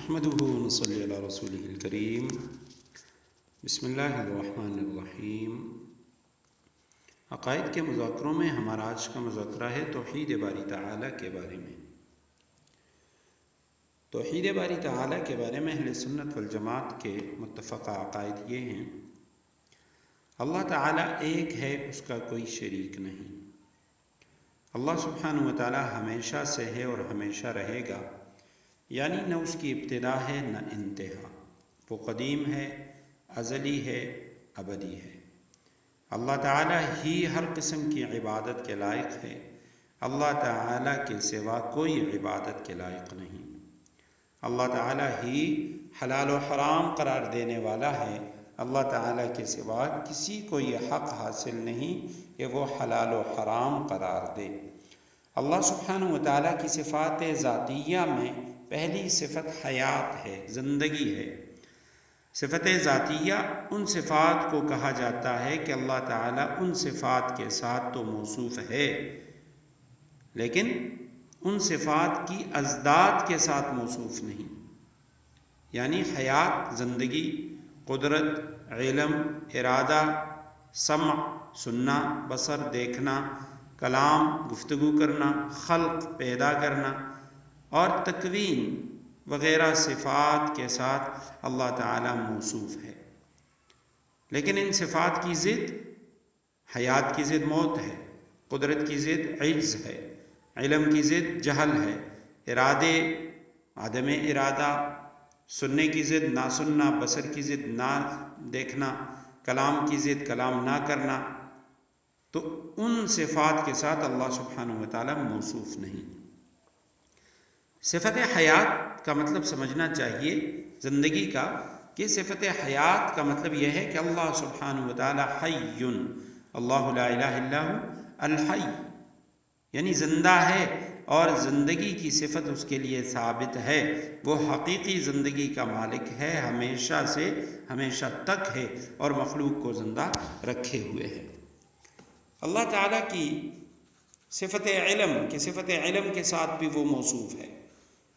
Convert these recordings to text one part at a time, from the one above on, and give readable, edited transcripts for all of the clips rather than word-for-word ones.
نحمده ونصلي على رسوله الكريم بسم اللہ الرحمن الرحیم۔ عقائد کے مذاکروں میں ہمارا آج کا مذاکرہ ہے توحید باری تعالیٰ کے بارے میں۔ توحید باری تعالیٰ کے بارے میں اہل سنت والجماعت کے متفقہ عقائد یہ ہیں: اللہ تعالیٰ ایک ہے، اس کا کوئی شریک نہیں۔ اللہ سبحانہ و تعالیٰ ہمیشہ سے ہے اور ہمیشہ رہے گا، یعنی نہ اس کی ابتدا ہے نہ انتہا۔ وہ قدیم ہے، ازلی ہے، ابدی ہے۔ اللہ تعالیٰ ہی ہر قسم کی عبادت کے لائق ہے۔ اللہ تعالیٰ کے سوا کوئی عبادت کے لائق نہیں۔ اللہ تعالیٰ ہی حلال و حرام قرار دینے والا ہے۔ اللہ تعالیٰ کے سوا کسی کو یہ حق حاصل نہیں کہ وہ حلال و حرام قرار دے۔ اللہ سبحانہ و تعالیٰ کی صفات ذاتیہ میں پہلی صفت حیات ہے، زندگی ہے۔ صفت ذاتیہ ان صفات کو کہا جاتا ہے کہ اللہ تعالیٰ ان صفات کے ساتھ تو موصوف ہے، لیکن ان صفات کی ازداد کے ساتھ موصوف نہیں۔ یعنی حیات، زندگی، قدرت، علم، ارادہ، سمع، سننا، بصر، دیکھنا، کلام، گفتگو کرنا، خلق، پیدا کرنا اور تکوین وغیرہ صفات کے ساتھ اللہ تعالیٰ موصوف ہے۔ لیکن ان صفات کی ضد، حیات کی ضد موت ہے، قدرت کی ضد عجز ہے، علم کی ضد جہل ہے، ارادے عدم ارادہ، سننے کی ضد نہ سننا، بصر کی ضد نہ دیکھنا، کلام کی ضد کلام نہ کرنا۔ تو ان صفات کے ساتھ اللہ سبحانہ و تعالیٰ موصوف نہیں۔ صفت حیات کا مطلب سمجھنا چاہیے زندگی کا، کہ صفت حیات کا مطلب یہ ہے کہ اللہ سبحانہ و تعالیٰ حی، اللہ لا الہ الا ہو الحی، یعنی زندہ ہے اور زندگی کی صفت اس کے لیے ثابت ہے۔ وہ حقیقی زندگی کا مالک ہے، ہمیشہ سے ہمیشہ تک ہے اور مخلوق کو زندہ رکھے ہوئے ہے۔ اللہ تعالیٰ کی صفت علم، کہ صفت علم کے ساتھ بھی وہ موصوف ہے۔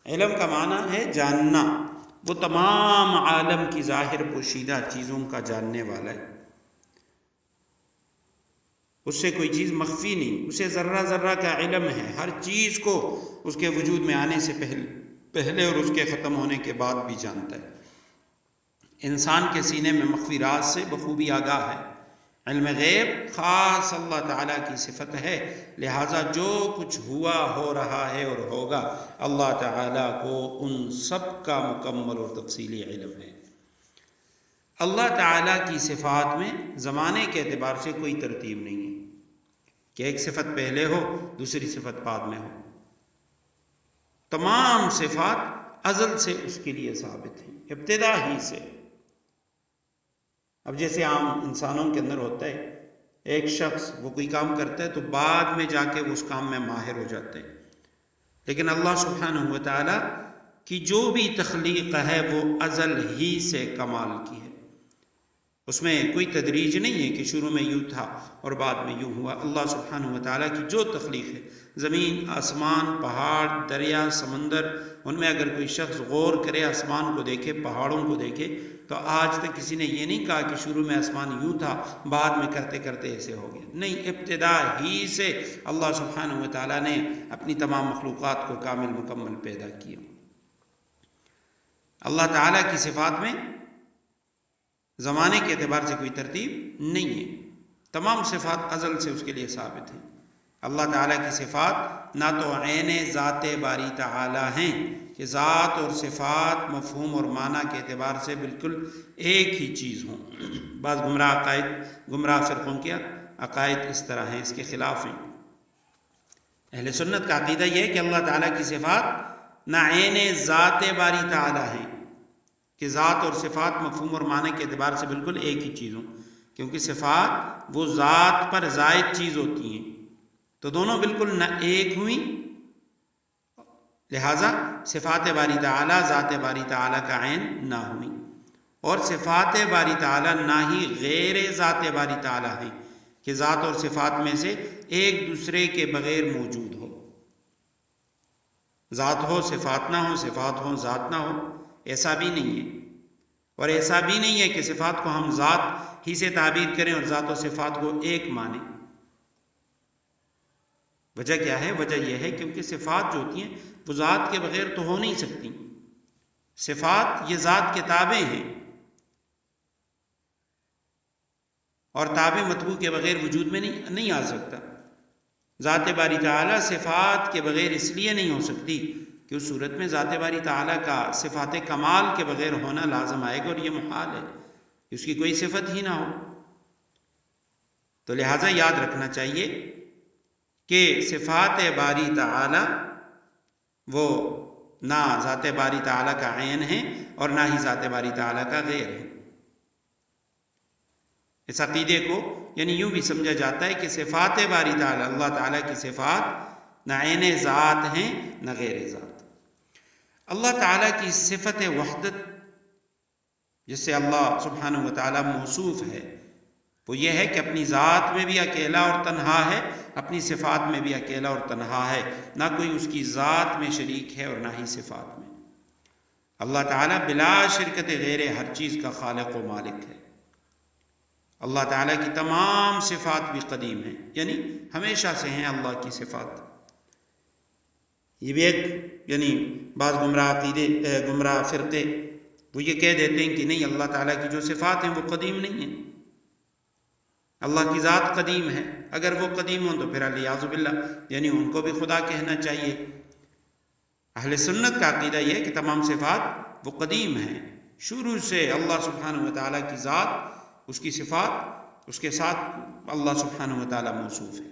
علم کا معنی ہے جاننا، وہ تمام عالم کی ظاہر پوشیدہ چیزوں کا جاننے والا ہے۔ اس سے کوئی چیز مخفی نہیں، اسے ذرہ ذرہ کا علم ہے، ہر چیز کو اس کے وجود میں آنے سے پہلے اور اس کے ختم ہونے کے بعد بھی جانتا ہے۔ انسان کے سینے میں مخفی راز سے بخوبی آگاہ ہے۔ علم غیب خاص اللہ تعالیٰ کی صفت ہے، لہٰذا جو کچھ ہوا، ہو رہا ہے اور ہوگا، اللہ تعالیٰ کو ان سب کا مکمل اور تفصیلی علم ہے۔ اللہ تعالیٰ کی صفات میں زمانے کے اعتبار سے کوئی ترتیب نہیں ہے کہ ایک صفت پہلے ہو دوسری صفت بعد میں ہو۔ تمام صفات ازل سے اس کے لیے ثابت ہیں، ابتدا ہی سے۔ اب جیسے عام انسانوں کے اندر ہوتا ہے، ایک شخص وہ کوئی کام کرتا ہے تو بعد میں جا کے وہ اس کام میں ماہر ہو جاتے ہیں، لیکن اللہ سبحانہ و تعالیٰ کی جو بھی تخلیق ہے وہ ازل ہی سے کمال کی ہے۔ اس میں کوئی تدریج نہیں ہے کہ شروع میں یوں تھا اور بعد میں یوں ہوا۔ اللہ سبحانہ و تعالیٰ کی جو تخلیق ہے، زمین، آسمان، پہاڑ، دریا، سمندر، ان میں اگر کوئی شخص غور کرے، آسمان کو دیکھے، پہاڑوں کو دیکھے، تو آج تک کسی نے یہ نہیں کہا کہ شروع میں آسمان یوں تھا بعد میں کرتے کرتے ایسے ہو گیا۔ نہیں، ابتدا ہی سے اللہ سبحانہ و تعالیٰ نے اپنی تمام مخلوقات کو کامل مکمل پیدا کیا۔ اللہ تعالیٰ کی صفات میں زمانے کے اعتبار سے کوئی ترتیب نہیں ہے، تمام صفات ازل سے اس کے لیے ثابت ہیں۔ اللہ تعالیٰ کی صفات نہ تو عین ذات باری تعالیٰ ہیں کہ ذات اور صفات مفہوم اور معنی کے اعتبار سے بالکل ایک ہی چیز ہوں۔ بعض گمراہ فرقوں کے عقائد اس طرح ہیں، اس کے خلاف ہیں۔ اہل سنت کا عقیدہ یہ ہے کہ اللہ تعالیٰ کی صفات نہ عین ذات باری تعالیٰ ہیں کہ ذات اور صفات مفہوم اور معنی کے اعتبار سے بالکل ایک ہی چیز ہوں، کیونکہ صفات وہ ذات پر زائد چیز ہوتی ہیں، تو دونوں بالکل نہ ایک ہوئیں، لہٰذا صفات باری تعالیٰ ذات باری تعالیٰ کا عین نہ ہوئیں، اور صفات باری تعالیٰ نہ ہی غیر ذات باری تعالیٰ ہیں کہ ذات اور صفات میں سے ایک دوسرے کے بغیر موجود ہو۔ ذات ہو صفات نہ ہو، صفات ہو ذات نہ ہو، ایسا بھی نہیں ہے، اور ایسا بھی نہیں ہے کہ صفات کو ہم ذات ہی سے تعبیر کریں اور ذات و صفات کو ایک مانیں۔ وجہ کیا ہے؟ وجہ یہ ہے کیونکہ صفات جو ہوتی ہیں وہ ذات کے بغیر تو ہو نہیں سکتی۔ صفات یہ ذات کے تابع ہیں، اور تابع مطبوع کے بغیر وجود میں نہیں آ سکتا۔ ذات باری تعالیٰ صفات کے بغیر اس لیے نہیں ہو سکتی کہ اس صورت میں ذات باری تعالیٰ کا صفات کمال کے بغیر ہونا لازم آئے گا، اور یہ محال ہے، اس کی کوئی صفت ہی نہ ہو۔ تو لہٰذا یاد رکھنا چاہیے کہ صفات باری تعالیٰ وہ نہ ذات باری تعالیٰ کا عین ہے اور نہ ہی ذات باری تعالیٰ کا غیر ہے۔ اس عقیدے کو یعنی یوں بھی سمجھا جاتا ہے کہ صفات باری تعالیٰ، اللہ تعالیٰ کی صفات نہ عین ذات ہیں نہ غیر ذات۔ اللہ تعالیٰ کی صفت وحدت جس سے اللہ سبحانہ و تعالیٰ موصوف ہے وہ یہ ہے کہ اپنی ذات میں بھی اکیلا اور تنہا ہے، اپنی صفات میں بھی اکیلا اور تنہا ہے، نہ کوئی اس کی ذات میں شریک ہے اور نہ ہی صفات میں۔ اللہ تعالیٰ بلا شرکت غیر ہر چیز کا خالق و مالک ہے۔ اللہ تعالیٰ کی تمام صفات بھی قدیم ہیں، یعنی ہمیشہ سے ہیں اللہ کی صفات۔ یہ بھی ایک یعنی بعض گمراہ فرقے وہ یہ کہہ دیتے ہیں کہ نہیں، اللہ تعالیٰ کی جو صفات ہیں وہ قدیم نہیں ہیں، اللہ کی ذات قدیم ہے۔ اگر وہ قدیم ہوں تو پھر الیاذ باللہ یعنی ان کو بھی خدا کہنا چاہیے۔ اہل سنت کا عقیدہ یہ ہے کہ تمام صفات وہ قدیم ہیں، شروع سے اللہ سبحانہ و تعالیٰ کی ذات، اس کی صفات، اس کے ساتھ اللہ سبحانہ و تعالیٰ موصوف ہے،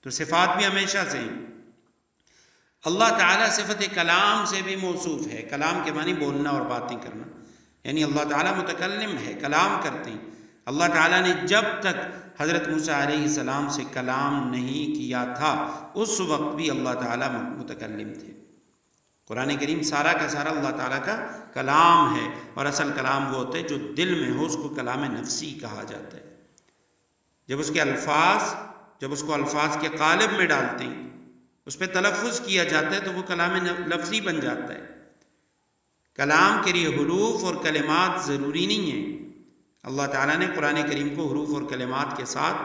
تو صفات بھی ہمیشہ سے ہیں۔ اللہ تعالیٰ صفت کلام سے بھی موصوف ہے۔ کلام کے معنی بولنا اور باتیں کرنا، یعنی اللہ تعالیٰ متکلم ہے، کلام کرتے ہیں۔ اللہ تعالیٰ نے جب تک حضرت موسیٰ علیہ السلام سے کلام نہیں کیا تھا اس وقت بھی اللہ تعالیٰ متکلم تھے۔ قرآن کریم سارا کا سارا اللہ تعالیٰ کا کلام ہے، اور اصل کلام وہ ہوتا ہے جو دل میں ہو، اس کو کلام نفسی کہا جاتا ہے۔ جب اس کو الفاظ کے قالب میں ڈالتے ہیں، اس پہ تلفظ کیا جاتا ہے تو وہ کلام لفظی بن جاتا ہے۔ کلام کے لیے حروف اور کلمات ضروری نہیں ہیں۔ اللہ تعالیٰ نے قرآن کریم کو حروف اور کلمات کے ساتھ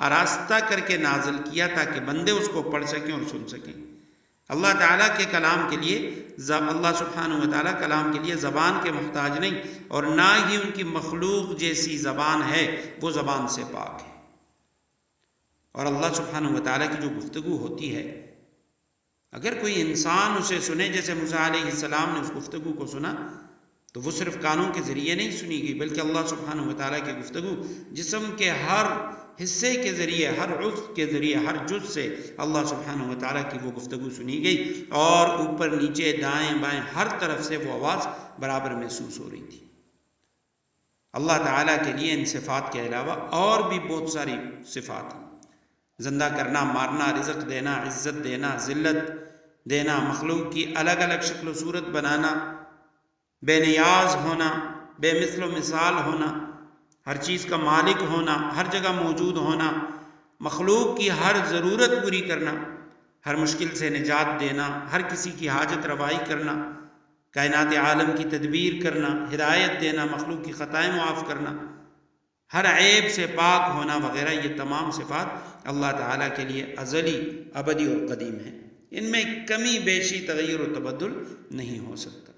آراستہ کر کے نازل کیا تاکہ بندے اس کو پڑھ سکیں اور سن سکیں۔ اللہ تعالیٰ کے کلام کے لیے اللہ سبحانہ و تعالیٰ کلام کے لیے زبان کے محتاج نہیں، اور نہ ہی ان کی مخلوق جیسی زبان ہے، وہ زبان سے پاک ہے۔ اور اللہ سبحانہ و تعالیٰ کی جو گفتگو ہوتی ہے، اگر کوئی انسان اسے سنے، جیسے موسیٰ علیہ السلام نے اس گفتگو کو سنا، تو وہ صرف کانوں کے ذریعے نہیں سنی گئی، بلکہ اللہ سبحانہ و تعالیٰ کی گفتگو جسم کے ہر حصے کے ذریعے، ہر عضو کے ذریعے، ہر جز سے اللہ سبحانہ و تعالیٰ کی وہ گفتگو سنی گئی، اور اوپر نیچے دائیں بائیں ہر طرف سے وہ آواز برابر محسوس ہو رہی تھی۔ اللہ تعالیٰ کے لیے ان صفات کے علاوہ اور بھی بہت ساری صفات ہیں، زندہ کرنا، مارنا، رزق دینا، عزت دینا، ذلت دینا، مخلوق کی الگ الگ شکل و صورت بنانا، بے نیاز ہونا، بے مثل و مثال ہونا، ہر چیز کا مالک ہونا، ہر جگہ موجود ہونا، مخلوق کی ہر ضرورت پوری کرنا، ہر مشکل سے نجات دینا، ہر کسی کی حاجت روائی کرنا، کائنات عالم کی تدبیر کرنا، ہدایت دینا، مخلوق کی خطائیں معاف کرنا، ہر عیب سے پاک ہونا وغیرہ، یہ تمام صفات اللہ تعالیٰ کے لیے ازلی، ابدی اور قدیم ہیں۔ ان میں کمی بیشی، تغیر و تبدل نہیں ہو سکتا۔